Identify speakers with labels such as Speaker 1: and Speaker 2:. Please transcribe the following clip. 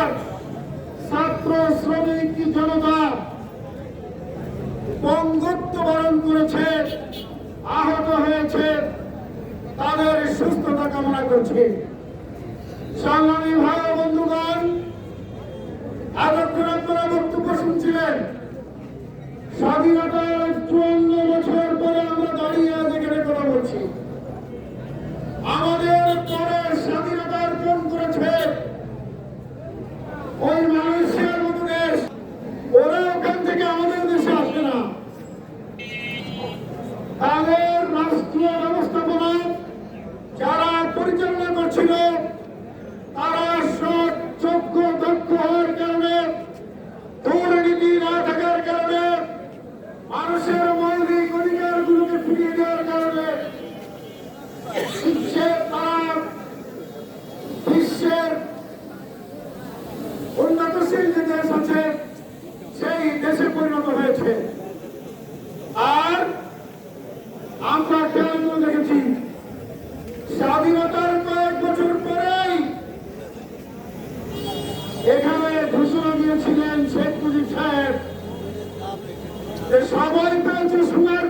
Speaker 1: হাজার ছাত্র শ্রমিক জনতা বঙ্গত্ব বরণ করেছে, আহত হয়েছে, তাদের সুস্থতা কামনা করছে। সংগ্রামী ভাই ও বন্ধুগণ, এতক্ষণ আপনারা বক্তব্য শুনছিলেন। স্বাধীনতার 54 বছর পরে আমরা দাঁড়িয়ে আজ এখানে কথা বলছি। আমাদের পরে স্বাধীনতা অর্জন করেছে ওই মালয়েশিয়ার মতো দেশ, ওরা ওখান থেকে আমাদের দেশে আসে না। তাদের রাষ্ট্রীয় ব্যবস্থাপনা যারা পরিচালনা করছিল তারা সৎ, যোগ্য, দক্ষ হওয়ার কারণে, দুর্নীতি না থাকার কারণে, মানুষের মৌলিক অধিকারগুলোকে ফিরিয়ে দেওয়ার কারণে তারা বিশ্বের উন্নতশীল যে দেশ আছে সেই দেশে পরিণত হয়েছে। আর আমরা খেয়াল করে দেখেছি, স্বাধীনতার কয়েক বছর পরেই এখানে ঘোষণা দিয়েছিলেন শেখ মুজিব সাহেব, সবাই পেয়েছে সোনার